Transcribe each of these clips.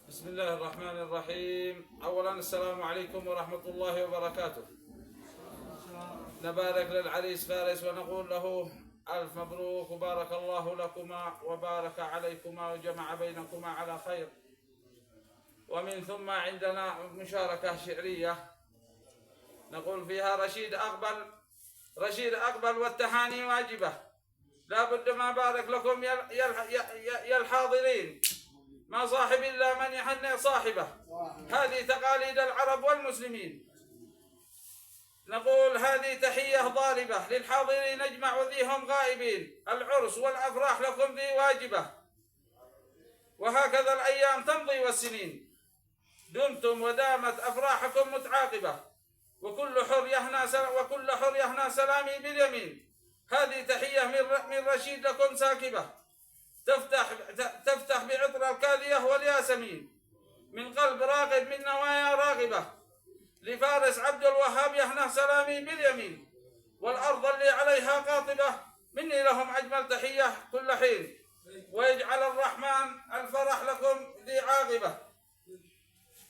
بسم الله الرحمن الرحيم. أولا السلام عليكم ورحمة الله وبركاته. نبارك للعريس فارس ونقول له ألف مبروك وبارك الله لكما وبارك عليكما وجمع بينكما على خير. ومن ثم عندنا مشاركة شعرية نقول فيها رشيد أقبل والتهاني واجبة، لا بد ما بارك لكم يا الحاضرين، ما صاحب إلا من يهنئ صاحبه، هذه تقاليد العرب والمسلمين. نقول هذه تحية ضاربة للحاضرين اجمع وذيهم غائبين، العرس والأفراح لكم ذي واجبة، وهكذا الأيام تمضي والسنين، دمتم ودامت أفراحكم متعاقبة، وكل حر يهنى سلامي باليمين. هذه تحية من رشيد لكم ساكبة، تفتح بعطر الكاذية والياسمين، من قلب راغب من نوايا راغبة، لفارس عبد الوهاب يهنى سلامي باليمين، والأرض اللي عليها قاطبة، مني لهم أجمل تحية كل حين، ويجعل الرحمن الفرح لكم ذي عاقبة،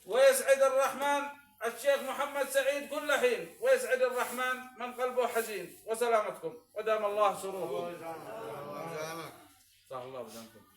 ويسعد الرحمن الشيخ محمد سعيد كل حين، ويسعد الرحمن من قلبه حزين. وسلامتكم ودام الله سروركم. صلى الله عليه وسلم.